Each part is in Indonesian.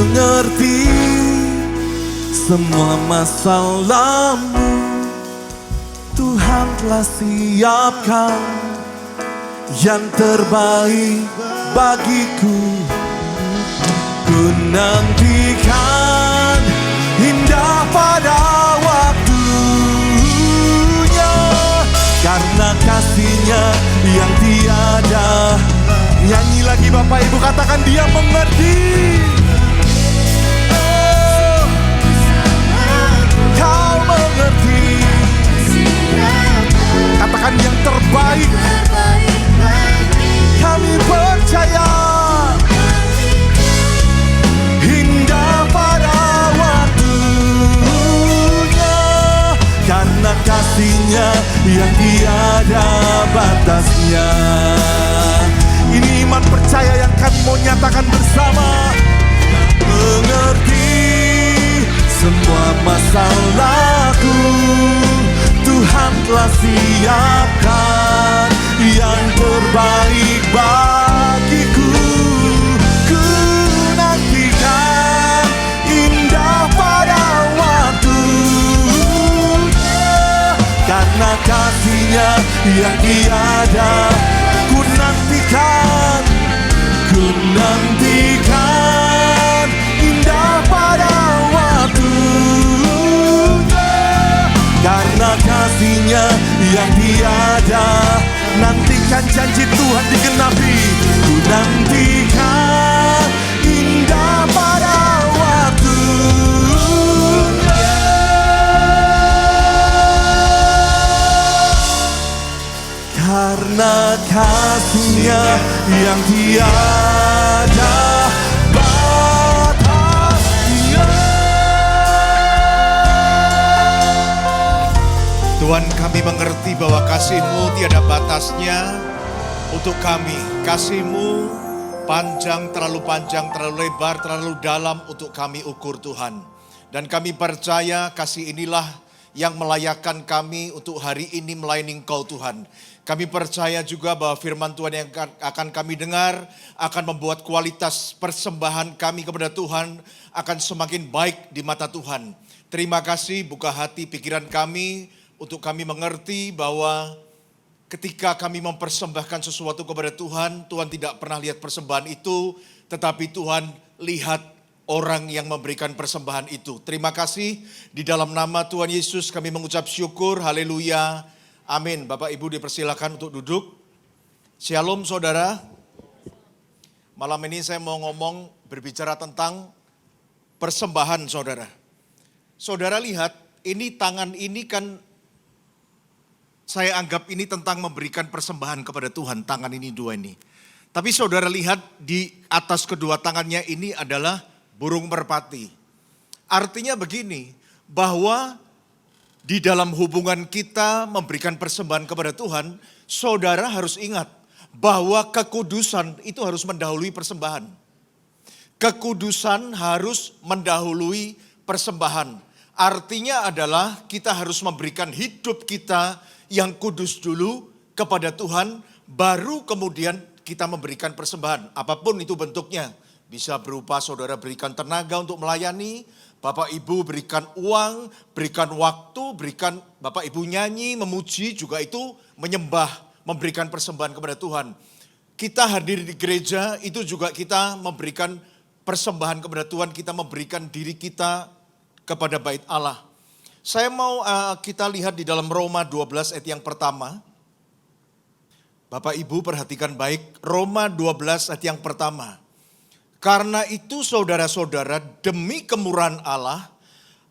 mengerti semua masalahmu. Tuhan telah siapkan yang terbaik bagiku. Ku nantikan indah pada waktunya, karena kasih-Nya yang tiada. Nyanyi lagi Bapak Ibu, katakan dia mengerti. Oh, kau mengerti. Katakan yang terbaik. Kami percaya indah pada waktunya, karena kasih-Nya yang tiada batasnya. Ini iman percaya yang kami mau nyatakan bersama. Mengerti semua masalahku, Tuhan telah siapkan yang terbaik bagiku. Ku nantikan indah pada waktunya, karena kasih-Nya yang tiada. Ku nantikan indah pada waktunya, karena kasih-Nya yang tiada. Nantikan janji Tuhan digenapi. Ku nantikan indah pada waktunya, karena kasih-Nya yang tiada batasnya. Tuhan, kami mengerti bahwa kasih-Mu tiada batasnya untuk kami. Kasih-Mu panjang, terlalu lebar, terlalu dalam untuk kami ukur Tuhan. Dan kami percaya kasih inilah yang melayakkan kami untuk hari ini melayani Engkau Tuhan. Kami percaya juga bahwa firman Tuhan yang akan kami dengar akan membuat kualitas persembahan kami kepada Tuhan akan semakin baik di mata Tuhan. Terima kasih, buka hati pikiran kami untuk kami mengerti bahwa ketika kami mempersembahkan sesuatu kepada Tuhan, Tuhan tidak pernah lihat persembahan itu, tetapi Tuhan lihat orang yang memberikan persembahan itu. Terima kasih, di dalam nama Tuhan Yesus kami mengucap syukur, haleluya, amin. Bapak Ibu dipersilakan untuk duduk. Shalom saudara. Malam ini saya mau berbicara tentang persembahan saudara. Saudara lihat, ini tangan ini kan saya anggap ini tentang memberikan persembahan kepada Tuhan, tangan ini dua ini. Tapi saudara lihat di atas kedua tangannya ini adalah burung merpati. Artinya begini, bahwa di dalam hubungan kita memberikan persembahan kepada Tuhan, saudara harus ingat bahwa kekudusan itu harus mendahului persembahan. Kekudusan harus mendahului persembahan. Artinya adalah kita harus memberikan hidup kita yang kudus dulu kepada Tuhan, baru kemudian kita memberikan persembahan. Apapun itu bentuknya. Bisa berupa saudara berikan tenaga untuk melayani, Bapak Ibu berikan uang, berikan waktu, berikan Bapak Ibu nyanyi, memuji, juga itu menyembah, memberikan persembahan kepada Tuhan. Kita hadir di gereja, itu juga kita memberikan persembahan kepada Tuhan, kita memberikan diri kita kepada bait Allah. Saya mau kita lihat di dalam Roma 12 ayat yang pertama. Bapak Ibu perhatikan baik, Roma 12 ayat yang pertama. Karena itu saudara-saudara, demi kemurahan Allah,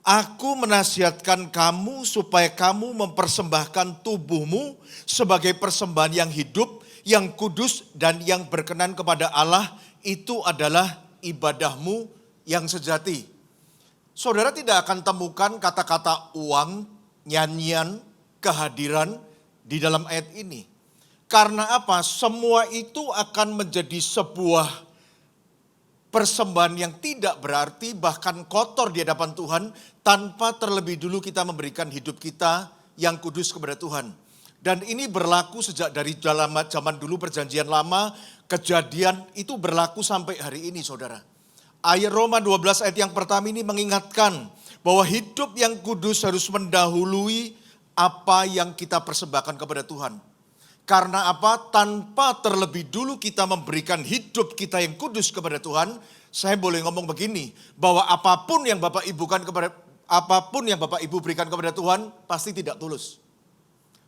aku menasihatkan kamu supaya kamu mempersembahkan tubuhmu sebagai persembahan yang hidup, yang kudus dan yang berkenan kepada Allah. Itu adalah ibadahmu yang sejati. Saudara tidak akan temukan kata-kata uang, nyanyian, kehadiran di dalam ayat ini. Karena apa? Semua itu akan menjadi sebuah persembahan yang tidak berarti, bahkan kotor di hadapan Tuhan, tanpa terlebih dulu kita memberikan hidup kita yang kudus kepada Tuhan. Dan ini berlaku sejak dari zaman dulu perjanjian lama, kejadian itu berlaku sampai hari ini saudara. Ayat Roma 12 ayat yang pertama ini mengingatkan bahwa hidup yang kudus harus mendahului apa yang kita persembahkan kepada Tuhan. Karena apa? Tanpa terlebih dulu kita memberikan hidup kita yang kudus kepada Tuhan, saya boleh ngomong begini, bahwa apapun yang Bapak Ibu berikan kepada Tuhan pasti tidak tulus.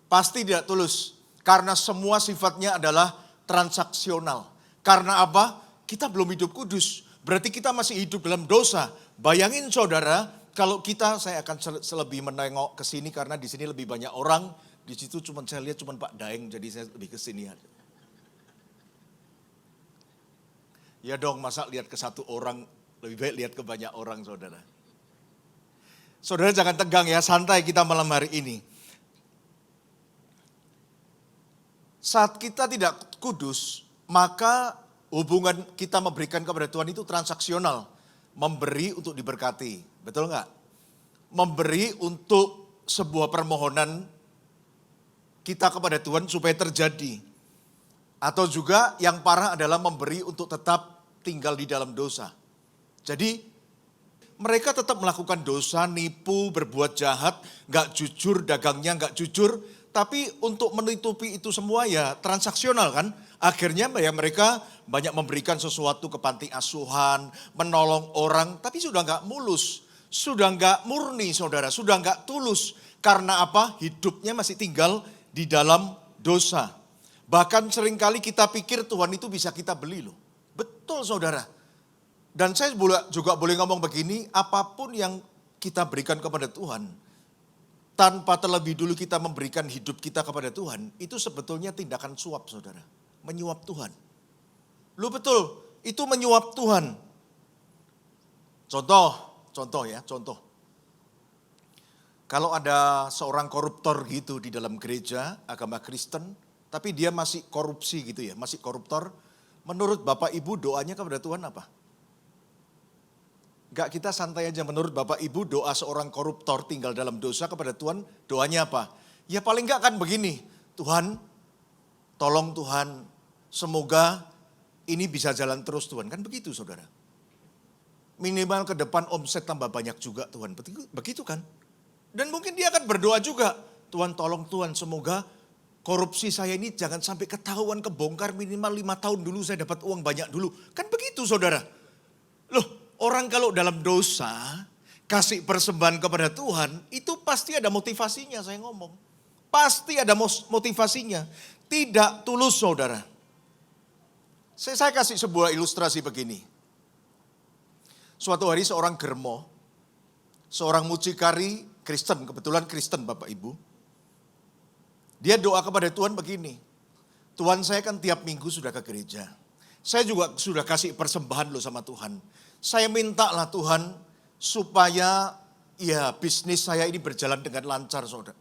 Pasti tidak tulus. Karena semua sifatnya adalah transaksional. Karena apa? Kita belum hidup kudus. Berarti kita masih hidup dalam dosa. Bayangin saudara, kalau kita, saya akan lebih menengok ke sini karena di sini lebih banyak orang. Di situ saya lihat cuma Pak Daeng, jadi saya lebih ke sini aja. Ya dong, masa lihat ke satu orang, lebih baik lihat ke banyak orang saudara. Saudara jangan tegang ya, santai kita malam hari ini. Saat kita tidak kudus, maka hubungan kita memberikan kepada Tuhan itu transaksional. Memberi untuk diberkati, betul nggak? Memberi untuk sebuah permohonan kita kepada Tuhan supaya terjadi. Atau juga yang parah adalah memberi untuk tetap tinggal di dalam dosa. Jadi mereka tetap melakukan dosa, nipu, berbuat jahat, gak jujur, dagangnya gak jujur. Tapi untuk menutupi itu semua ya transaksional kan. Akhirnya ya mereka banyak memberikan sesuatu ke panti asuhan, menolong orang. Tapi sudah gak mulus, sudah gak murni saudara, sudah gak tulus. Karena apa? Hidupnya masih tinggal di dalam dosa. Bahkan seringkali kita pikir Tuhan itu bisa kita beli loh. Betul saudara. Dan saya juga boleh ngomong begini, apapun yang kita berikan kepada Tuhan, tanpa terlebih dulu kita memberikan hidup kita kepada Tuhan, itu sebetulnya tindakan suap saudara. Menyuap Tuhan. Lu betul, itu menyuap Tuhan. Contoh. Kalau ada seorang koruptor gitu di dalam gereja, agama Kristen, tapi dia masih korupsi gitu ya, masih koruptor. Menurut Bapak Ibu doanya kepada Tuhan apa? Enggak, kita santai aja. Menurut Bapak Ibu doa seorang koruptor tinggal dalam dosa kepada Tuhan, doanya apa? Ya paling enggak kan begini, Tuhan, tolong Tuhan, semoga ini bisa jalan terus Tuhan. Kan begitu saudara. Minimal ke depan omset tambah banyak juga Tuhan, begitu kan? Dan mungkin dia akan berdoa juga, Tuhan tolong Tuhan, semoga korupsi saya ini jangan sampai ketahuan, kebongkar, minimal 5 tahun dulu saya dapat uang banyak dulu. Kan begitu saudara. Loh, orang kalau dalam dosa, kasih persembahan kepada Tuhan, itu pasti ada motivasinya saya ngomong. Pasti ada motivasinya. Tidak tulus saudara. Saya kasih sebuah ilustrasi begini. Suatu hari seorang germo, seorang mucikari Kristen, kebetulan Kristen Bapak Ibu. Dia doa kepada Tuhan begini, Tuhan saya kan tiap minggu sudah ke gereja. Saya juga sudah kasih persembahan loh sama Tuhan. Saya mintalah Tuhan supaya ya bisnis saya ini berjalan dengan lancar saudara.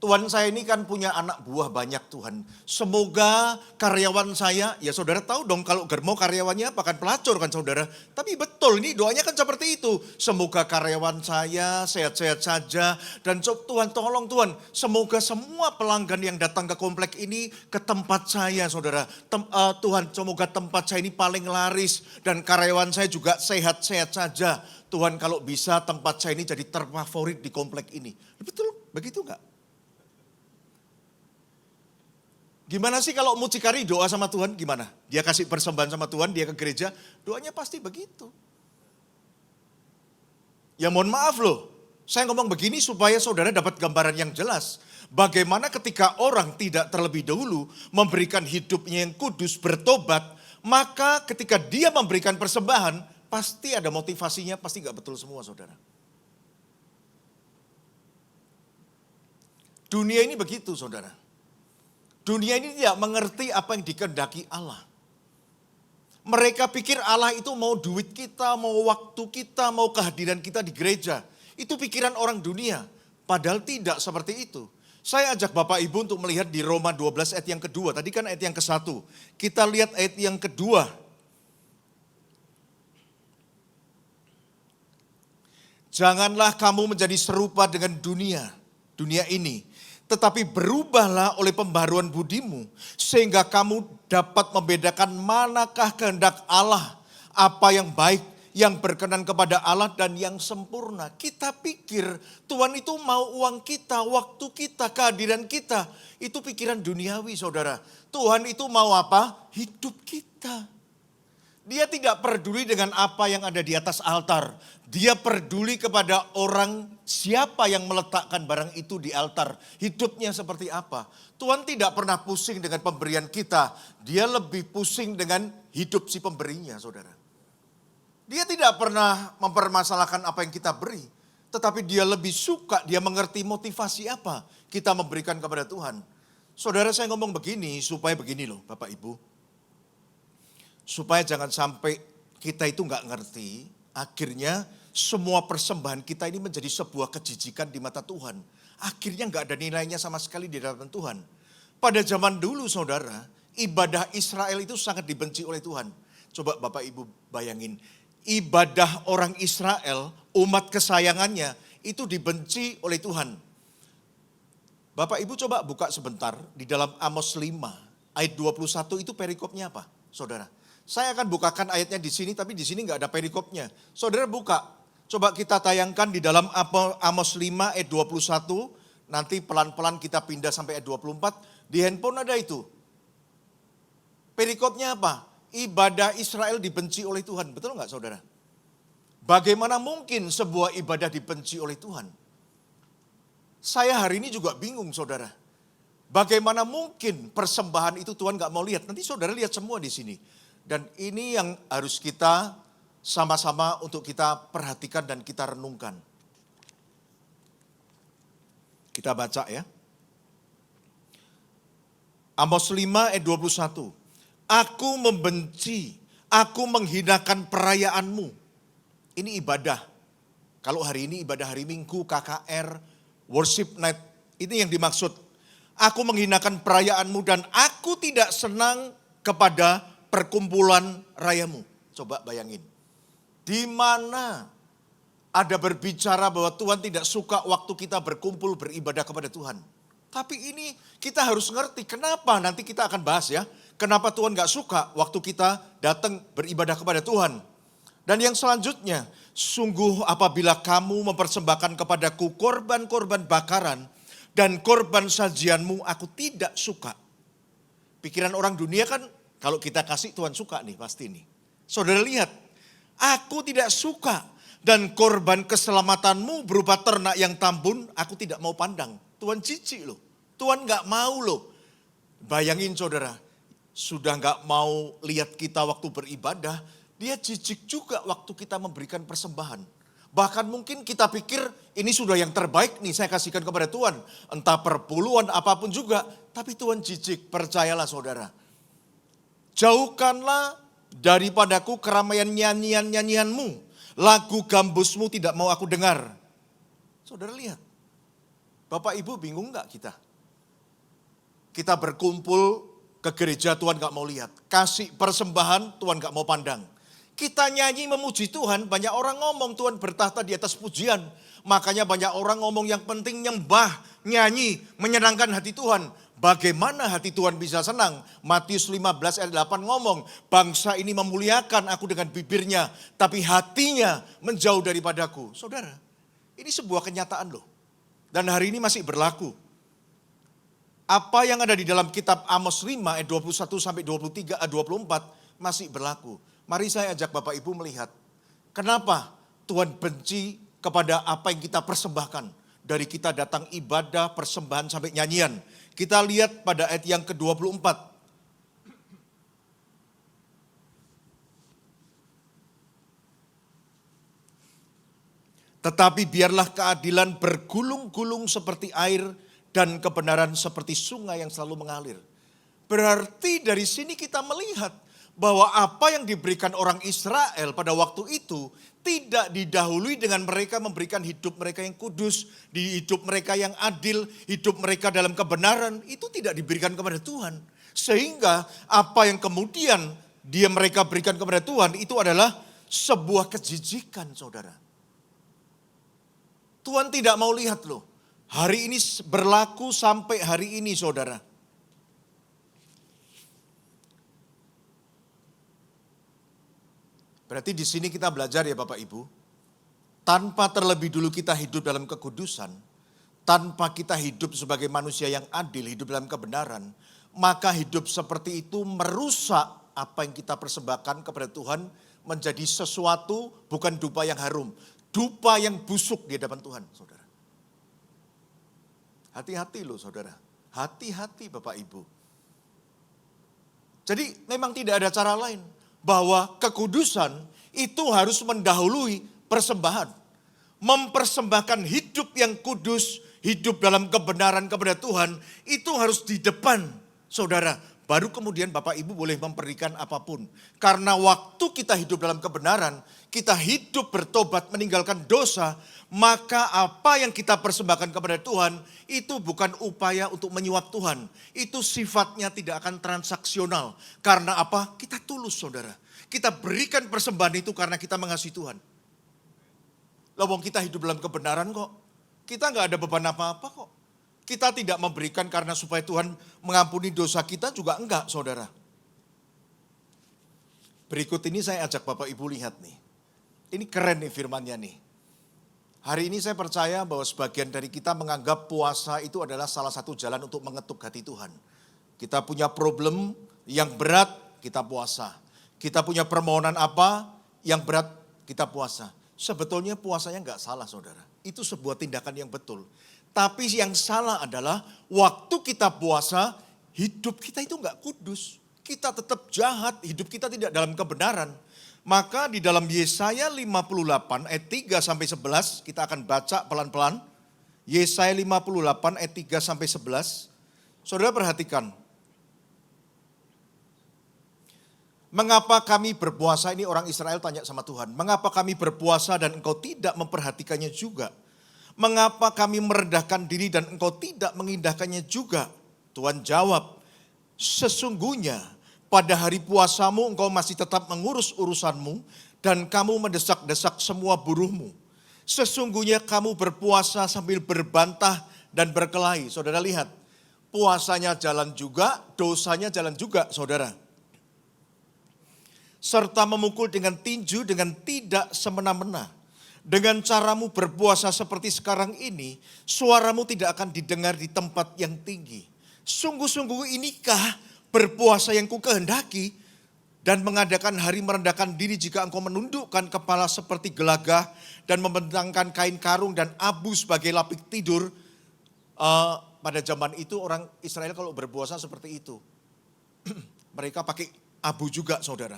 Tuhan saya ini kan punya anak buah banyak Tuhan. Semoga karyawan saya, ya saudara tahu dong kalau germo karyawannya apa kan pelacur kan saudara. Tapi betul ini doanya kan seperti itu. Semoga karyawan saya sehat-sehat saja. Dan Tuhan tolong Tuhan, semoga semua pelanggan yang datang ke komplek ini ke tempat saya saudara. Tuhan semoga tempat saya ini paling laris. Dan karyawan saya juga sehat-sehat saja. Tuhan kalau bisa tempat saya ini jadi terfavorit di komplek ini. Betul begitu enggak? Gimana sih kalau mucikari doa sama Tuhan gimana? Dia kasih persembahan sama Tuhan, dia ke gereja, doanya pasti begitu. Ya mohon maaf loh, saya ngomong begini supaya saudara dapat gambaran yang jelas. Bagaimana ketika orang tidak terlebih dahulu memberikan hidupnya yang kudus, bertobat, maka ketika dia memberikan persembahan, pasti ada motivasinya, pasti gak betul semua saudara. Dunia ini begitu saudara. Dunia ini tidak mengerti apa yang dikehendaki Allah. Mereka pikir Allah itu mau duit kita, mau waktu kita, mau kehadiran kita di gereja. Itu pikiran orang dunia. Padahal tidak seperti itu. Saya ajak Bapak Ibu untuk melihat di Roma 12 ayat yang kedua. Tadi kan ayat yang ke-1. Kita lihat ayat yang kedua. Janganlah kamu menjadi serupa dengan dunia ini. Tetapi berubahlah oleh pembaruan budimu, sehingga kamu dapat membedakan manakah kehendak Allah, apa yang baik, yang berkenan kepada Allah dan yang sempurna. Kita pikir Tuhan itu mau uang kita, waktu kita, kehadiran kita. Itu pikiran duniawi saudara. Tuhan itu mau apa? Hidup kita. Dia tidak peduli dengan apa yang ada di atas altar. Dia peduli kepada orang siapa yang meletakkan barang itu di altar. Hidupnya seperti apa. Tuhan tidak pernah pusing dengan pemberian kita. Dia lebih pusing dengan hidup si pemberinya saudara. Dia tidak pernah mempermasalahkan apa yang kita beri. Tetapi dia lebih suka, dia mengerti motivasi apa kita memberikan kepada Tuhan. Saudara saya ngomong begini supaya begini loh Bapak Ibu. Supaya jangan sampai kita itu nggak ngerti, akhirnya semua persembahan kita ini menjadi sebuah kejijikan di mata Tuhan. Akhirnya nggak ada nilainya sama sekali di hadapan Tuhan. Pada zaman dulu saudara, ibadah Israel itu sangat dibenci oleh Tuhan. Coba Bapak Ibu bayangin, ibadah orang Israel, umat kesayangannya, itu dibenci oleh Tuhan. Bapak Ibu coba buka sebentar di dalam Amos 5 ayat 21 itu perikopnya apa saudara? Saya akan bukakan ayatnya di sini, tapi di sini nggak ada perikopnya. Saudara buka, coba kita tayangkan di dalam Amos 5 ayat 21, nanti pelan-pelan kita pindah sampai ayat 24, di handphone ada itu. Perikopnya apa? Ibadah Israel dibenci oleh Tuhan, betul nggak saudara? Bagaimana mungkin sebuah ibadah dibenci oleh Tuhan? Saya hari ini juga bingung saudara. Bagaimana mungkin persembahan itu Tuhan nggak mau lihat? Nanti saudara lihat semua di sini. Dan ini yang harus kita sama-sama untuk kita perhatikan dan kita renungkan. Kita baca ya. Amos 5 ayat 21. Aku membenci, aku menghinakan perayaanmu. Ini ibadah. Kalau hari ini ibadah hari Minggu, KKR, worship night. Ini yang dimaksud. Aku menghinakan perayaanmu dan aku tidak senang kepada perkumpulan rayamu. Coba bayangin. Di mana ada berbicara bahwa Tuhan tidak suka waktu kita berkumpul beribadah kepada Tuhan. Tapi ini kita harus ngerti kenapa, nanti kita akan bahas ya. Kenapa Tuhan gak suka waktu kita datang beribadah kepada Tuhan. Dan yang selanjutnya, sungguh apabila kamu mempersembahkan kepadaku korban-korban bakaran dan korban sajianmu, aku tidak suka. Pikiran orang dunia kan, kalau kita kasih Tuhan suka nih pasti nih. Saudara lihat, aku tidak suka dan korban keselamatanmu berupa ternak yang tambun aku tidak mau pandang. Tuhan jijik loh, Tuhan gak mau loh. Bayangin saudara, sudah gak mau lihat kita waktu beribadah, dia jijik juga waktu kita memberikan persembahan. Bahkan mungkin kita pikir ini sudah yang terbaik nih saya kasihkan kepada Tuhan. Entah perpuluhan apapun juga, tapi Tuhan jijik, percayalah saudara. Jauhkanlah daripadaku keramaian nyanyian-nyanyianmu. Lagu gambusmu tidak mau aku dengar. Saudara lihat. Bapak Ibu bingung gak kita? Kita berkumpul ke gereja Tuhan gak mau lihat. Kasih persembahan Tuhan gak mau pandang. Kita nyanyi memuji Tuhan, banyak orang ngomong Tuhan bertahta di atas pujian. Makanya banyak orang ngomong yang penting nyembah, nyanyi, menyenangkan hati Tuhan. Bagaimana hati Tuhan bisa senang? Matius 15 ayat 8 ngomong, bangsa ini memuliakan aku dengan bibirnya, tapi hatinya menjauh daripadaku. Saudara, ini sebuah kenyataan loh. Dan hari ini masih berlaku. Apa yang ada di dalam kitab Amos 5 ayat 21 sampai 23 ayat 24 masih berlaku. Mari saya ajak Bapak Ibu melihat, kenapa Tuhan benci kepada apa yang kita persembahkan. Dari kita datang ibadah, persembahan sampai nyanyian. Kita lihat pada ayat yang ke-24. Tetapi biarlah keadilan bergulung-gulung seperti air dan kebenaran seperti sungai yang selalu mengalir. Berarti dari sini kita melihat bahwa apa yang diberikan orang Israel pada waktu itu tidak didahului dengan mereka memberikan hidup mereka yang kudus, di hidup mereka yang adil, hidup mereka dalam kebenaran, itu tidak diberikan kepada Tuhan. Sehingga apa yang kemudian mereka berikan kepada Tuhan itu adalah sebuah kejijikan saudara. Tuhan tidak mau lihat loh, hari ini berlaku sampai hari ini saudara. Berarti di sini kita belajar ya Bapak Ibu, tanpa terlebih dulu kita hidup dalam kekudusan, tanpa kita hidup sebagai manusia yang adil, hidup dalam kebenaran, maka hidup seperti itu merusak apa yang kita persembahkan kepada Tuhan menjadi sesuatu bukan dupa yang harum, dupa yang busuk di hadapan Tuhan, saudara. Hati-hati loh saudara, hati-hati Bapak Ibu. Jadi memang tidak ada cara lain, bahwa kekudusan itu harus mendahului persembahan. Mempersembahkan hidup yang kudus, hidup dalam kebenaran kepada Tuhan, itu harus di depan saudara. Baru kemudian Bapak Ibu boleh memberikan apapun. Karena waktu kita hidup dalam kebenaran, kita hidup bertobat meninggalkan dosa, maka apa yang kita persembahkan kepada Tuhan, itu bukan upaya untuk menyuap Tuhan. Itu sifatnya tidak akan transaksional. Karena apa? Kita tulus saudara. Kita berikan persembahan itu karena kita mengasihi Tuhan. Lawang kita hidup dalam kebenaran kok. Kita nggak ada beban apa-apa kok. Kita tidak memberikan karena supaya Tuhan mengampuni dosa kita juga enggak saudara. Berikut ini saya ajak Bapak Ibu lihat nih. Ini keren nih firmannya nih. Hari ini saya percaya bahwa sebagian dari kita menganggap puasa itu adalah salah satu jalan untuk mengetuk hati Tuhan. Kita punya problem yang berat, kita puasa. Kita punya permohonan apa yang berat, kita puasa. Sebetulnya puasanya enggak salah saudara. Itu sebuah tindakan yang betul. Tapi yang salah adalah waktu kita puasa, hidup kita itu enggak kudus. Kita tetap jahat, hidup kita tidak dalam kebenaran. Maka di dalam Yesaya 58 ayat 3 sampai 11, kita akan baca pelan-pelan. Yesaya 58 ayat 3 sampai 11. Saudara perhatikan. Mengapa kami berpuasa, ini orang Israel tanya sama Tuhan. Mengapa kami berpuasa dan engkau tidak memperhatikannya juga? Mengapa kami merendahkan diri dan engkau tidak mengindahkannya juga? Tuhan jawab, sesungguhnya pada hari puasamu engkau masih tetap mengurus urusanmu dan kamu mendesak-desak semua buruhmu. Sesungguhnya kamu berpuasa sambil berbantah dan berkelahi. Saudara lihat, puasanya jalan juga, dosanya jalan juga saudara. Serta memukul dengan tinju dengan tidak semena-mena. Dengan caramu berpuasa seperti sekarang ini, suaramu tidak akan didengar di tempat yang tinggi. Sungguh-sungguh inikah berpuasa yang ku kehendaki dan mengadakan hari merendahkan diri jika engkau menundukkan kepala seperti gelagah dan membentangkan kain karung dan abu sebagai lapik tidur. Pada zaman itu orang Israel kalau berpuasa seperti itu. Mereka pakai abu juga saudara.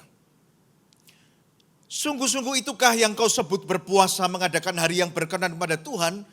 Sungguh-sungguh itukah yang kau sebut berpuasa mengadakan hari yang berkenan kepada Tuhan?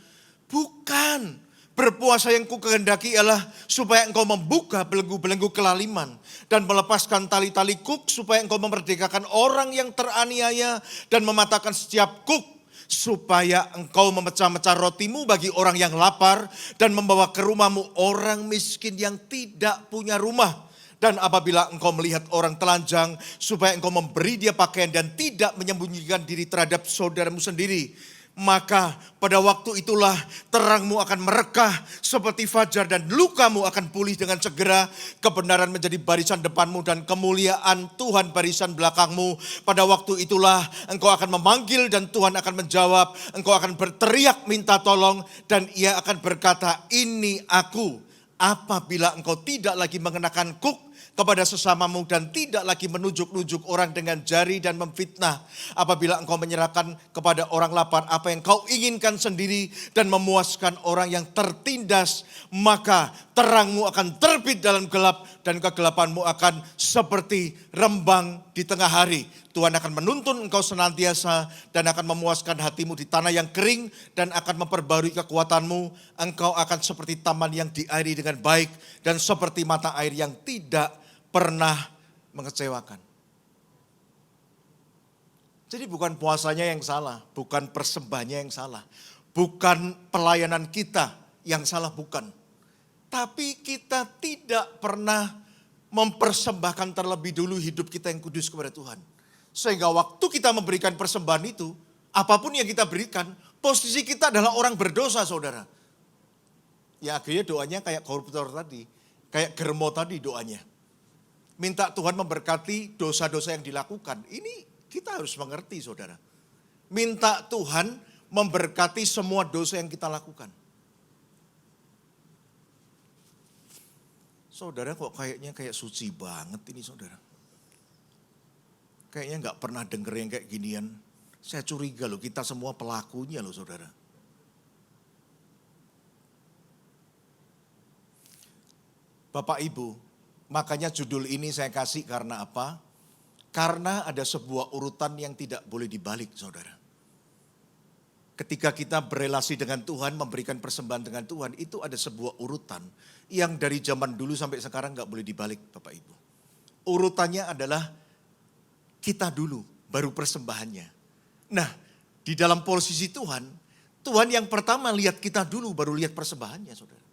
Bukan. Berpuasa yang ku kehendaki ialah supaya engkau membuka belenggu-belenggu kelaliman dan melepaskan tali-tali kuk supaya engkau memerdekakan orang yang teraniaya dan mematahkan setiap kuk supaya engkau memecah-mecah rotimu bagi orang yang lapar dan membawa ke rumahmu orang miskin yang tidak punya rumah. Dan apabila engkau melihat orang telanjang, supaya engkau memberi dia pakaian dan tidak menyembunyikan diri terhadap saudaramu sendiri. Maka pada waktu itulah terangmu akan merekah seperti fajar dan lukamu akan pulih dengan segera. Kebenaran menjadi barisan depanmu dan kemuliaan Tuhan barisan belakangmu. Pada waktu itulah engkau akan memanggil dan Tuhan akan menjawab. Engkau akan berteriak minta tolong dan ia akan berkata, ini aku. Apabila engkau tidak lagi mengenakan kuk kepada sesamamu dan tidak lagi menunjuk-nunjuk orang dengan jari dan memfitnah. Apabila engkau menyerahkan kepada orang lapar apa yang kau inginkan sendiri dan memuaskan orang yang tertindas, maka terangmu akan terbit dalam gelap dan kegelapanmu akan seperti rembang di tengah hari. Tuhan akan menuntun engkau senantiasa dan akan memuaskan hatimu di tanah yang kering dan akan memperbarui kekuatanmu. Engkau akan seperti taman yang diairi dengan baik dan seperti mata air yang tidak pernah mengecewakan. Jadi bukan puasanya yang salah, bukan persembahannya yang salah, bukan pelayanan kita yang salah, bukan. Tapi kita tidak pernah mempersembahkan terlebih dulu hidup kita yang kudus kepada Tuhan. Sehingga waktu kita memberikan persembahan itu, apapun yang kita berikan, posisi kita adalah orang berdosa saudara. Ya akhirnya doanya kayak koruptor tadi, kayak Germo tadi doanya. Minta Tuhan memberkati dosa-dosa yang dilakukan. Ini Kita harus mengerti saudara. Minta Tuhan memberkati semua dosa yang kita lakukan. Saudara kok kayaknya kayak suci banget ini saudara. Kayaknya nggak pernah denger yang kayak ginian. Saya curiga loh, kita semua pelakunya loh saudara. Bapak Ibu, makanya judul ini saya kasih karena apa? Karena ada sebuah urutan yang tidak boleh dibalik saudara. Ketika kita berelasi dengan Tuhan, memberikan persembahan dengan Tuhan, itu ada sebuah urutan yang dari zaman dulu sampai sekarang gak boleh dibalik Bapak Ibu. Urutannya adalah kita dulu, baru persembahannya. Nah, di dalam posisi Tuhan, Tuhan yang pertama lihat kita dulu, baru lihat persembahannya saudara.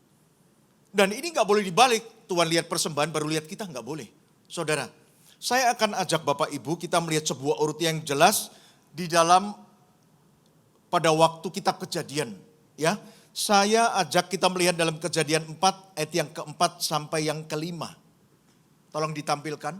Dan ini gak boleh dibalik, Tuhan lihat persembahan, baru lihat kita, gak boleh. Saudara, saya akan ajak Bapak Ibu kita melihat sebuah urutan yang jelas di dalam pada waktu kita kejadian, ya. Saya ajak kita melihat dalam Kejadian 4 ayat yang keempat sampai yang kelima. Tolong ditampilkan.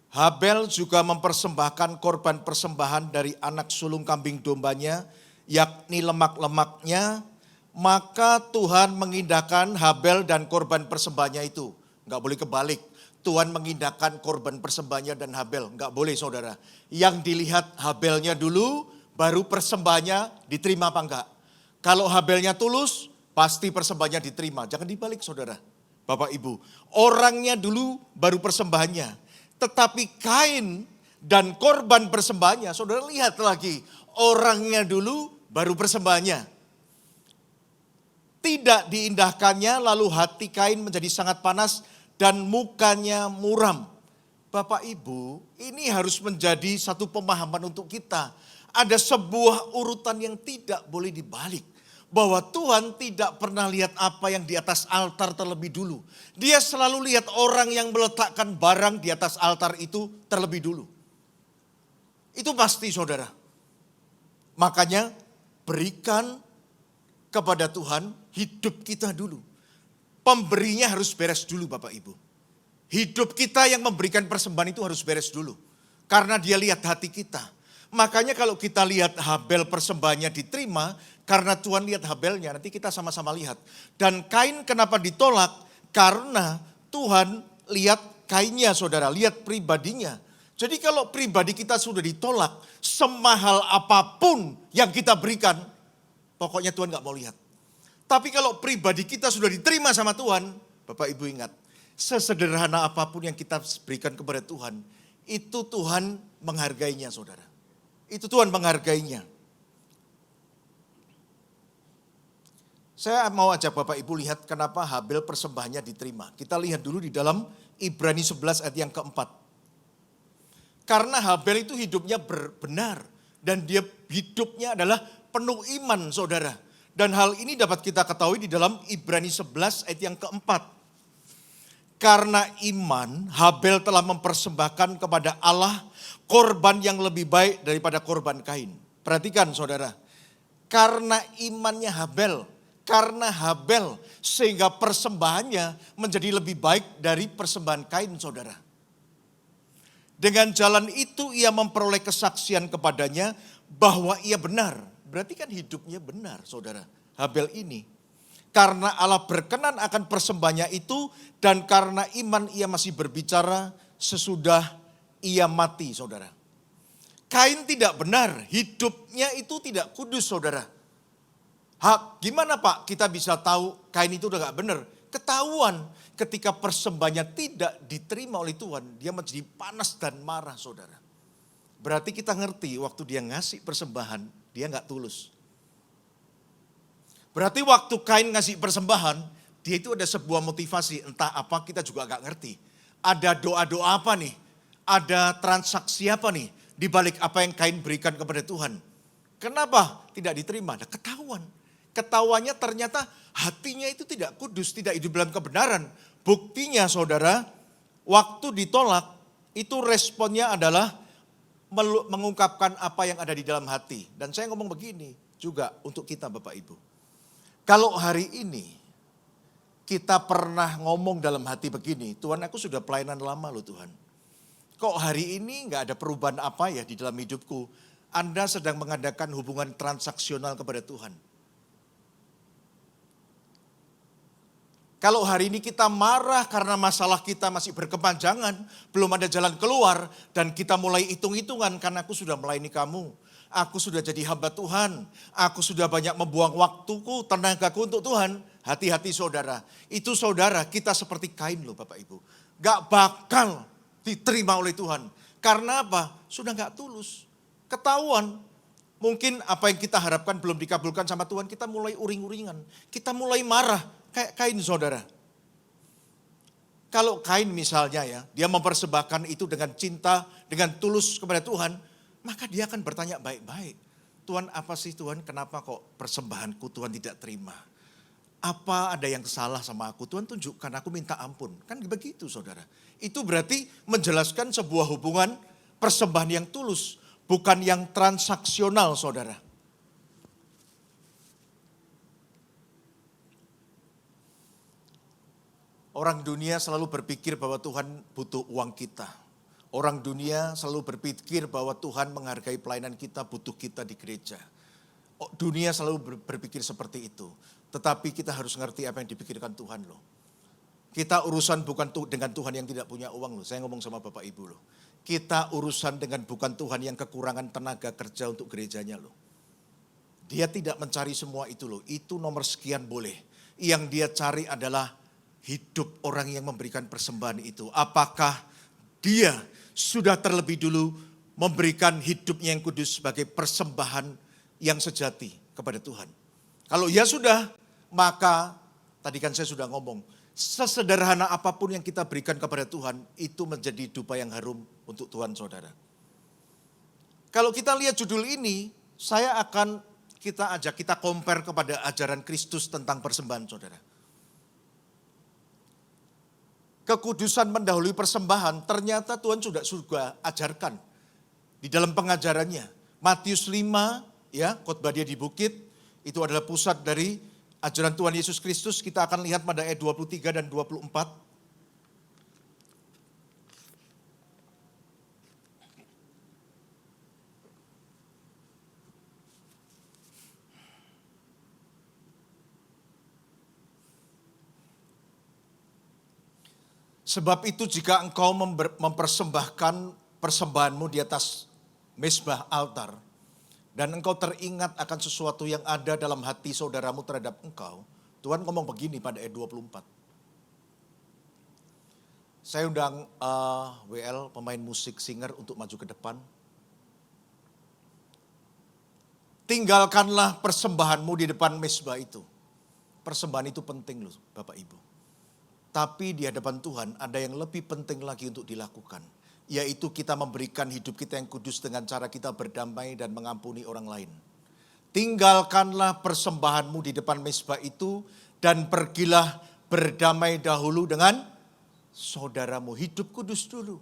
Habel juga mempersembahkan korban persembahan dari anak sulung kambing dombanya, yakni lemak-lemaknya. Maka Tuhan mengindahkan Habel dan korban persembahannya itu. Enggak boleh kebalik. Tuhan mengindahkan korban persembahannya dan Habel. Enggak boleh saudara. Yang dilihat Habelnya dulu, baru persembahannya diterima apa enggak. Kalau Habelnya tulus, pasti persembahannya diterima. Jangan dibalik saudara. Bapak Ibu. Orangnya dulu, baru persembahannya. Tetapi Kain dan korban persembahannya, saudara lihat lagi. Orangnya dulu, baru persembahannya. Tidak diindahkannya, lalu hati Kain menjadi sangat panas dan mukanya muram. Bapak Ibu, ini harus menjadi satu pemahaman untuk kita. Ada sebuah urutan yang tidak boleh dibalik. Bahwa Tuhan tidak pernah lihat apa yang di atas altar terlebih dulu. Dia selalu lihat orang yang meletakkan barang di atas altar itu terlebih dulu. Itu pasti saudara. Makanya berikan kepada Tuhan hidup kita dulu. Pemberinya harus beres dulu Bapak Ibu. Hidup kita yang memberikan persembahan itu harus beres dulu. Karena dia lihat hati kita. Makanya kalau kita lihat Habel persembahannya diterima, karena Tuhan lihat Habelnya, nanti kita sama-sama lihat. Dan Kain kenapa ditolak? Karena Tuhan lihat Kainnya saudara, lihat pribadinya. Jadi kalau pribadi kita sudah ditolak, semahal apapun yang kita berikan, pokoknya Tuhan gak mau lihat. Tapi kalau pribadi kita sudah diterima sama Tuhan, Bapak Ibu ingat, sesederhana apapun yang kita berikan kepada Tuhan, itu Tuhan menghargainya saudara. Itu Tuhan menghargainya. Saya mau ajak Bapak Ibu lihat kenapa Habel persembahannya diterima. Kita lihat dulu di dalam Ibrani 11 ayat yang keempat. Karena Habel itu hidupnya benar. Dan dia hidupnya adalah penuh iman saudara. Dan hal ini dapat kita ketahui di dalam Ibrani 11 ayat yang keempat. Karena iman, Habel telah mempersembahkan kepada Allah korban yang lebih baik daripada korban Kain. Perhatikan saudara. Karena imannya Habel. Karena Habel sehingga persembahannya menjadi lebih baik dari persembahan Kain saudara. Dengan jalan itu ia memperoleh kesaksian kepadanya bahwa ia benar. Berarti kan hidupnya benar saudara, Habel ini. Karena Allah berkenan akan persembahannya itu dan karena iman ia masih berbicara sesudah ia mati saudara. Kain tidak benar, hidupnya itu tidak kudus saudara. Gimana Pak kita bisa tahu Kain itu udah gak benar? Ketahuan ketika persembahannya tidak diterima oleh Tuhan, dia menjadi panas dan marah saudara. Berarti kita ngerti waktu dia ngasih persembahan, dia gak tulus. Berarti waktu Kain ngasih persembahan, dia itu ada sebuah motivasi, entah apa kita juga gak ngerti. Ada doa-doa apa nih? Ada transaksi apa nih? Di balik apa yang Kain berikan kepada Tuhan. Kenapa tidak diterima? Ada ketahuan. Ketahuannya ternyata hatinya itu tidak kudus, tidak hidup dalam kebenaran. Buktinya saudara, waktu ditolak, itu responnya adalah mengungkapkan apa yang ada di dalam hati. Dan saya ngomong begini juga untuk kita Bapak Ibu. Kalau hari ini kita pernah ngomong dalam hati begini, Tuhan aku sudah pelayanan lama loh Tuhan. Kok hari ini nggak ada perubahan apa ya di dalam hidupku? Anda sedang mengadakan hubungan transaksional kepada Tuhan. Kalau hari ini kita marah karena masalah kita masih berkepanjangan, belum ada jalan keluar, dan kita mulai hitung-hitungan karena aku sudah melayani kamu. Aku sudah jadi hamba Tuhan, aku sudah banyak membuang waktuku, tenagaku untuk Tuhan. Hati-hati saudara, itu saudara kita seperti Kain loh Bapak Ibu. Gak bakal diterima oleh Tuhan. Karena apa? Sudah gak tulus. Ketahuan, mungkin apa yang kita harapkan belum dikabulkan sama Tuhan, kita mulai uring-uringan. Kita mulai marah, kayak Kain saudara. Kalau Kain misalnya ya, dia mempersembahkan itu dengan cinta, dengan tulus kepada Tuhan, maka dia akan bertanya baik-baik. Tuhan apa sih Tuhan, kenapa kok persembahanku Tuhan tidak terima? Apa ada yang salah sama aku? Tuhan tunjukkan, aku minta ampun. Kan begitu saudara. Itu berarti menjelaskan sebuah hubungan persembahan yang tulus. Bukan yang transaksional saudara. Orang dunia selalu berpikir bahwa Tuhan butuh uang kita. Orang dunia selalu berpikir bahwa Tuhan menghargai pelayanan kita, butuh kita di gereja. Dunia selalu berpikir seperti itu. Tetapi kita harus ngerti apa yang dipikirkan Tuhan loh. Kita urusan bukan dengan Tuhan yang tidak punya uang loh. Saya ngomong sama Bapak Ibu loh. Kita urusan dengan bukan Tuhan yang kekurangan tenaga kerja untuk gerejanya loh. Dia tidak mencari semua itu loh. Itu nomor sekian boleh. Yang dia cari adalah hidup orang yang memberikan persembahan itu. Apakah dia sudah terlebih dulu memberikan hidupnya yang kudus sebagai persembahan yang sejati kepada Tuhan. Kalau ya sudah, maka tadi kan saya sudah ngomong, sesederhana apapun yang kita berikan kepada Tuhan, itu menjadi dupa yang harum untuk Tuhan saudara. Kalau kita lihat judul ini, kita compare kepada ajaran Kristus tentang persembahan saudara. Kekudusan mendahului persembahan, ternyata Tuhan sudah ajarkan di dalam pengajarannya. Matius 5, ya, khotbah dia di bukit, itu adalah pusat dari ajaran Tuhan Yesus Kristus. Kita akan lihat pada ayat 23 dan 24. Sebab itu jika engkau mempersembahkan persembahanmu di atas mezbah altar, dan engkau teringat akan sesuatu yang ada dalam hati saudaramu terhadap engkau. Tuhan ngomong begini pada ayat 24. Saya undang WL, pemain musik, singer untuk maju ke depan. Tinggalkanlah persembahanmu di depan mezbah itu. Persembahan itu penting loh Bapak Ibu. Tapi di hadapan Tuhan ada yang lebih penting lagi untuk dilakukan. Yaitu kita memberikan hidup kita yang kudus dengan cara kita berdamai dan mengampuni orang lain. Tinggalkanlah persembahanmu di depan mezbah itu dan pergilah berdamai dahulu dengan saudaramu. Hidup kudus dulu.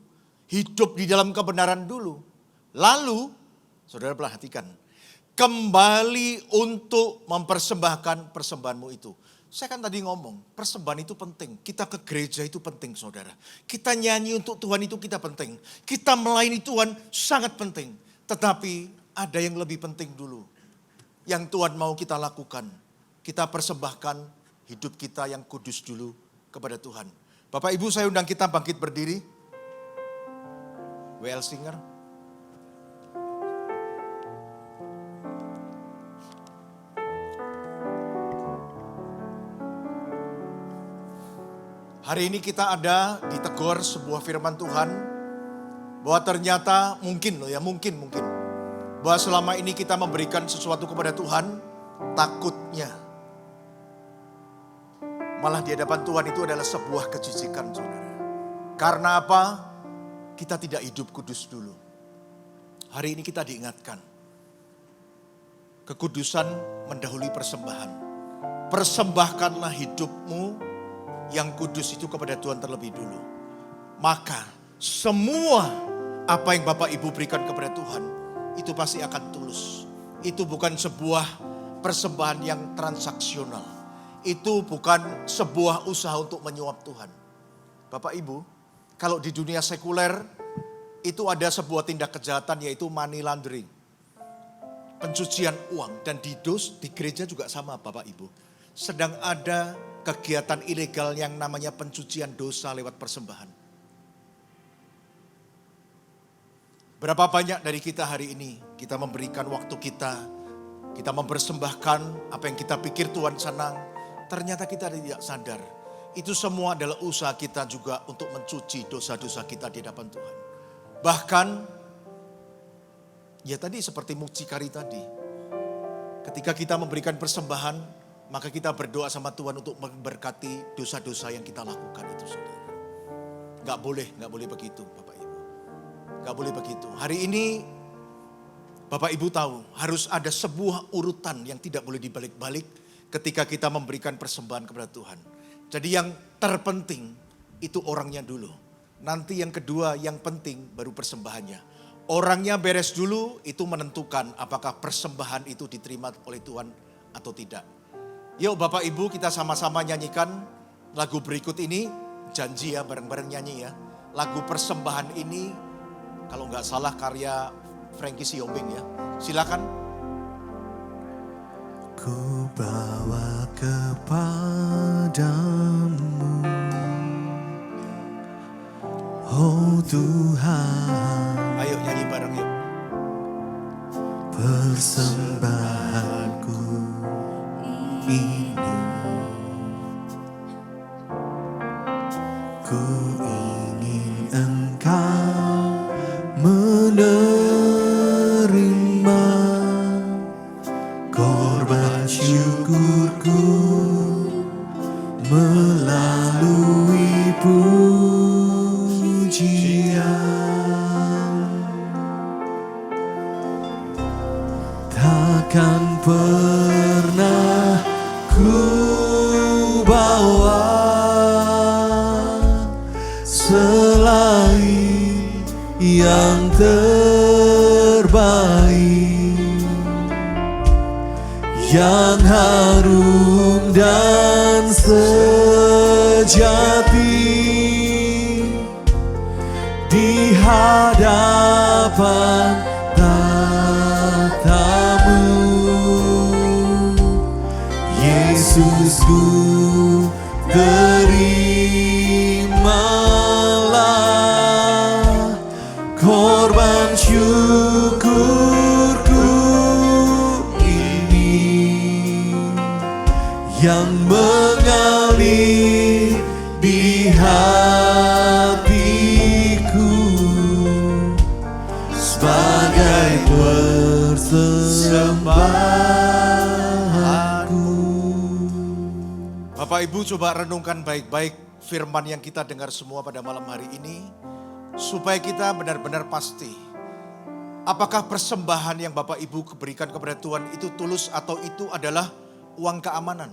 Hidup di dalam kebenaran dulu. Lalu, saudara perhatikan, kembali untuk mempersembahkan persembahanmu itu. Saya kan tadi ngomong, persembahan itu penting. Kita ke gereja itu penting saudara. Kita nyanyi untuk Tuhan itu kita penting. Kita melayani Tuhan sangat penting. Tetapi ada yang lebih penting dulu. Yang Tuhan mau kita lakukan. Kita persembahkan hidup kita yang kudus dulu kepada Tuhan. Bapak Ibu saya undang kita bangkit berdiri. WL Singer. Hari ini kita ada ditegur sebuah firman Tuhan bahwa ternyata mungkin bahwa selama ini kita memberikan sesuatu kepada Tuhan, takutnya malah di hadapan Tuhan itu adalah sebuah kejijikan saudara. Karena apa? Kita tidak hidup kudus dulu. Hari ini kita diingatkan, kekudusan mendahului persembahan. Persembahkanlah hidupmu yang kudus itu kepada Tuhan terlebih dulu. Maka semua apa yang Bapak Ibu berikan kepada Tuhan itu pasti akan tulus. Itu bukan sebuah persembahan yang transaksional. itu bukan sebuah usaha untuk menyuap Tuhan. Bapak Ibu, kalau di dunia sekuler itu ada sebuah tindak kejahatan yaitu money laundering. Pencucian uang, dan di gereja juga sama Bapak Ibu. Sedang ada kegiatan ilegal yang namanya pencucian dosa lewat persembahan. Berapa banyak dari kita hari ini kita memberikan waktu kita mempersembahkan apa yang kita pikir Tuhan senang, ternyata kita tidak sadar. Itu semua adalah usaha kita juga untuk mencuci dosa-dosa kita di hadapan Tuhan. Bahkan, ya tadi seperti mucikari tadi. Ketika kita memberikan persembahan, maka kita berdoa sama Tuhan untuk memberkati dosa-dosa yang kita lakukan itu, saudara. Gak boleh begitu Bapak Ibu. Gak boleh begitu. Hari ini Bapak Ibu tahu harus ada sebuah urutan yang tidak boleh dibalik-balik ketika kita memberikan persembahan kepada Tuhan. Jadi yang terpenting itu orangnya dulu. Nanti yang kedua yang penting baru persembahannya. Orangnya beres dulu, itu menentukan apakah persembahan itu diterima oleh Tuhan atau tidak. Yuk Bapak Ibu, kita sama-sama nyanyikan lagu berikut ini. Janji ya, bareng-bareng nyanyi ya. Lagu persembahan ini kalau nggak salah karya Frankie Siombing ya. Silakan. Ku bawa kepadamu, oh Tuhan. Ayo nyanyi bareng yuk. Persembahanku ini, ku ingin Engkau menerima korban syukurku melalui pujian. Takkan pernah ku bawa selain yang terbaik, yang harum dan sejati di hadapan tatamu. Yesusku, terimalah korban syukurku ini yang mengalir di hatiku sebagai persembahanku. Bapak Ibu coba renungkan baik-baik firman yang kita dengar semua pada malam hari ini. Supaya kita benar-benar pasti. Apakah persembahan yang Bapak Ibu berikan kepada Tuhan itu tulus atau itu adalah uang keamanan.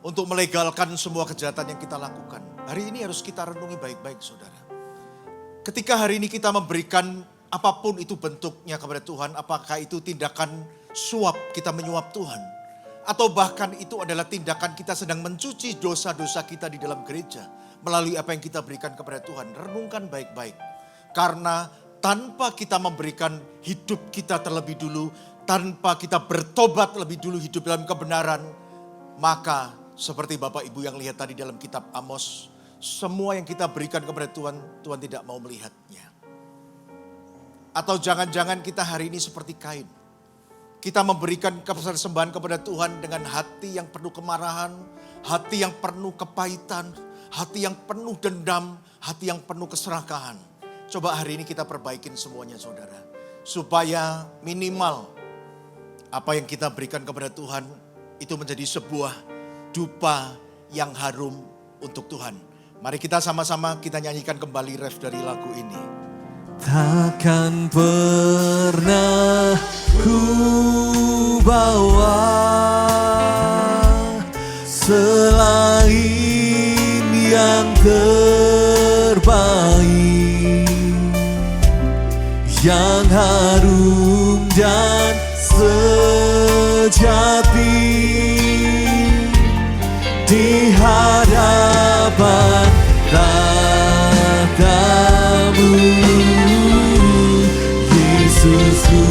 Untuk melegalkan semua kejahatan yang kita lakukan. Hari ini harus kita renungi baik-baik saudara. Ketika hari ini kita memberikan apapun itu bentuknya kepada Tuhan. Apakah itu tindakan suap, kita menyuap Tuhan. Atau bahkan itu adalah tindakan kita sedang mencuci dosa-dosa kita di dalam gereja. Melalui apa yang kita berikan kepada Tuhan. Renungkan baik-baik. Karena tanpa kita memberikan hidup kita terlebih dulu. Tanpa kita bertobat lebih dulu hidup dalam kebenaran. Maka seperti Bapak Ibu yang lihat tadi dalam kitab Amos. Semua yang kita berikan kepada Tuhan, Tuhan tidak mau melihatnya. Atau jangan-jangan kita hari ini seperti Kain. Kita memberikan persembahan kepada Tuhan dengan hati yang penuh kemarahan. Hati yang penuh kepahitan. Hati yang penuh dendam, hati yang penuh keserakahan. Coba hari ini kita perbaikin semuanya saudara. Supaya minimal apa yang kita berikan kepada Tuhan itu menjadi sebuah dupa yang harum untuk Tuhan. Mari kita sama-sama kita nyanyikan kembali ref dari lagu ini. Takkan pernah ku bawa selain yang terbaik, yang harum dan sejati tahtamu. Yesusku,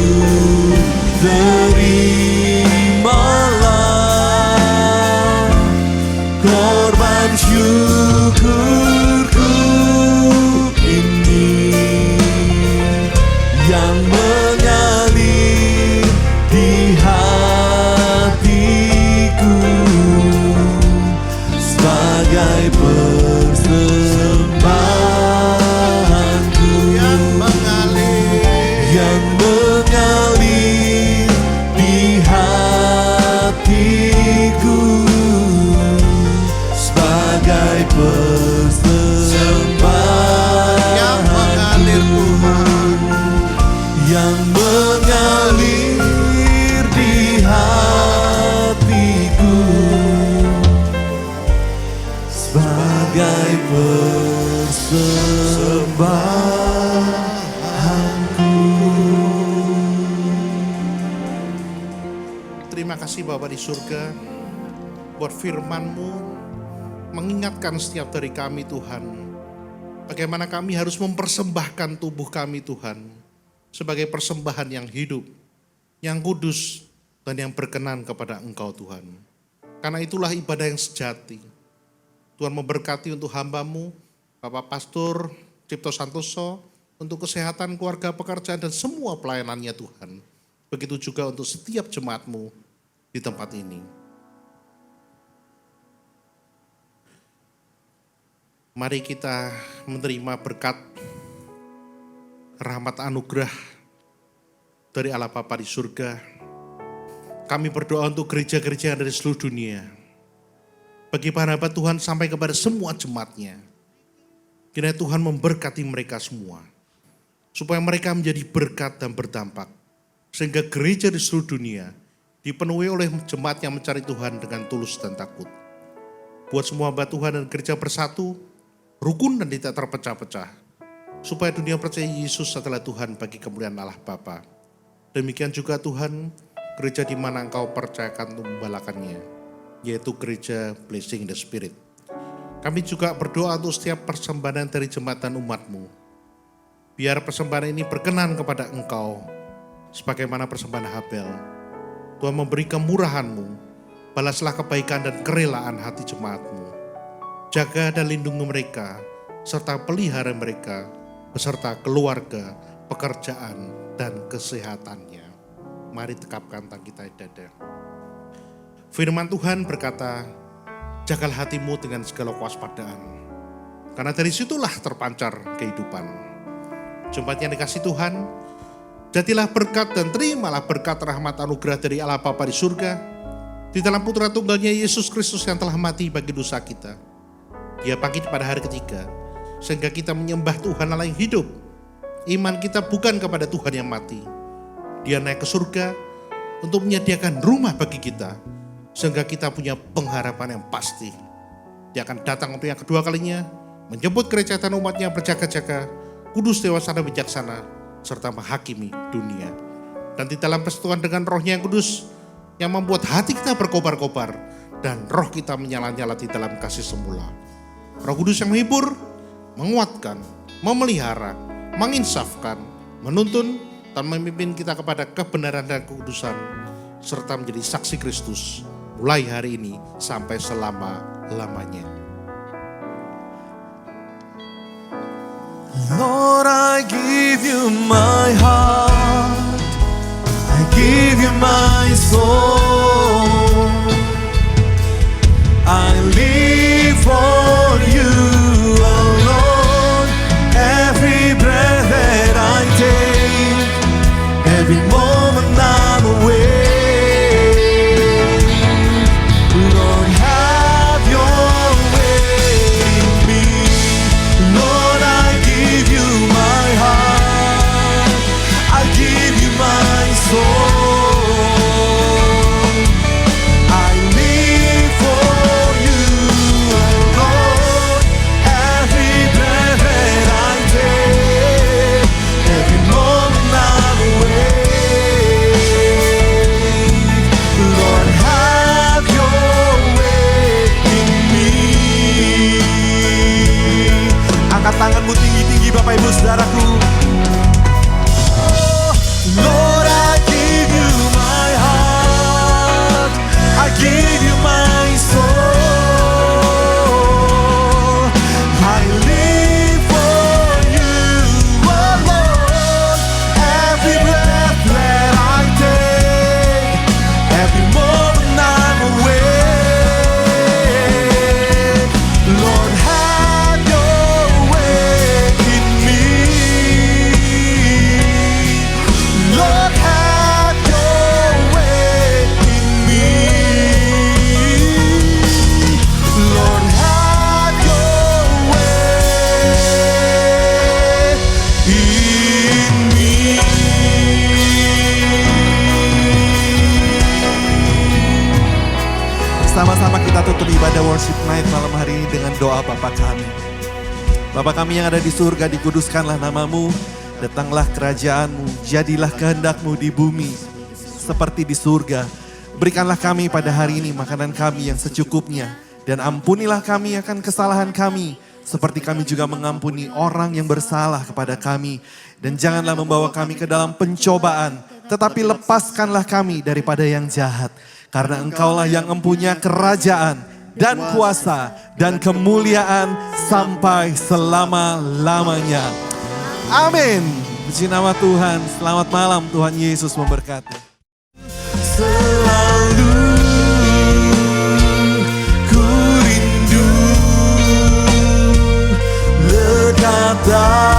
terimalah korban syukurku ini yang mengalir di hatiku sebagai persembahanku yang mengalir di hatiku sebagai persembahan yang mengalir Tuhan, yang mengalir di hatiku sebagai persembahanku. Terima kasih Bapa di surga buat firman-Mu mengingatkan setiap dari kami Tuhan, bagaimana kami harus mempersembahkan tubuh kami Tuhan sebagai persembahan yang hidup, yang kudus, dan yang berkenan kepada Engkau Tuhan. Karena itulah ibadah yang sejati. Tuhan memberkati untuk hamba-Mu, Bapak Pastor Cipto Santoso, untuk kesehatan keluarga, pekerjaan, dan semua pelayanannya Tuhan. Begitu juga untuk setiap jemaat-Mu di tempat ini. Mari kita menerima berkat rahmat anugerah dari Allah Bapa di surga. Kami berdoa untuk gereja-gereja yang ada di seluruh dunia. Bagi para hamba Tuhan sampai kepada semua jemaatnya. Kiranya Tuhan memberkati mereka semua. Supaya mereka menjadi berkat dan berdampak. Sehingga gereja di seluruh dunia dipenuhi oleh jemaat yang mencari Tuhan dengan tulus dan takut. Buat semua hamba Tuhan dan gereja bersatu, rukun dan tidak terpecah-pecah. Supaya dunia percaya Yesus adalah Tuhan bagi kemuliaan Allah Bapa. Demikian juga Tuhan, gereja di mana Engkau percayakan untuk membalakannya, yaitu gereja Blessing the Spirit. Kami juga berdoa untuk setiap persembahan dari jemaat dan umat-Mu. Biar persembahan ini berkenan kepada Engkau, sebagaimana persembahan Habel. Tuhan memberi kemurahan-Mu, balaslah kebaikan dan kerelaan hati jemaat-Mu. Jaga dan lindungi mereka, serta pelihara mereka, beserta keluarga, pekerjaan, dan kesehatannya. Mari tekapkan tangan kita di dada. Firman Tuhan berkata, jagalah hatimu dengan segala kewaspadaan, karena dari situlah terpancar kehidupan. Jemaat yang dikasihi Tuhan, jadilah berkat dan terimalah berkat rahmat anugerah dari Allah Bapa di surga, di dalam putra tunggalnya Yesus Kristus yang telah mati bagi dosa kita. Dia bangkit pada hari ketiga, sehingga kita menyembah Tuhan Allah yang hidup. Iman kita bukan kepada Tuhan yang mati. Dia naik ke surga untuk menyediakan rumah bagi kita, sehingga kita punya pengharapan yang pasti. Dia akan datang untuk yang kedua kalinya, menjemput gereja dan umatnya berjaga-jaga, kudus, dewasa, dan bijaksana, serta menghakimi dunia. Dan di dalam persekutuan dengan Roh-Nya yang kudus, yang membuat hati kita berkobar-kobar, dan roh kita menyala-nyala di dalam kasih semula. Roh Kudus yang menghibur, menguatkan, memelihara, menginsafkan, menuntun, dan memimpin kita kepada kebenaran dan kekudusan, serta menjadi saksi Kristus, mulai hari ini sampai selama-lamanya. Lord, I give you my heart, I give you my soul, I live for you alone. Every breath that I take, every moment I'm awake, Lord, have your way in me. Lord, I give you my heart, I give you my soul, tanganmu tinggi-tinggi Bapak Ibu Saudaraku. Oh, Lord, I give you my heart, I give you my soul, I live for you, oh Lord. Every breath that I take, every moment I'm awake, Lord, have your way in me. Lord, have your way in me. Lord, have your way in me. Sama-sama kita tutup ibadah worship night malam hari ini dengan doa Bapa kami. Bapa kami yang ada di surga, dikuduskanlah namamu, datanglah kerajaanmu, jadilah kehendakmu di bumi seperti di surga. Berikanlah kami pada hari ini makanan kami yang secukupnya, dan ampunilah kami akan kesalahan kami, seperti kami juga mengampuni orang yang bersalah kepada kami. Dan janganlah membawa kami ke dalam pencobaan, tetapi lepaskanlah kami daripada yang jahat. Karena Engkaulah yang mempunyai kerajaan dan kuasa dan kemuliaan sampai selama-lamanya. Amin. Puji nama Tuhan. Selamat malam, Tuhan Yesus memberkati. Selalu ku rindu dekat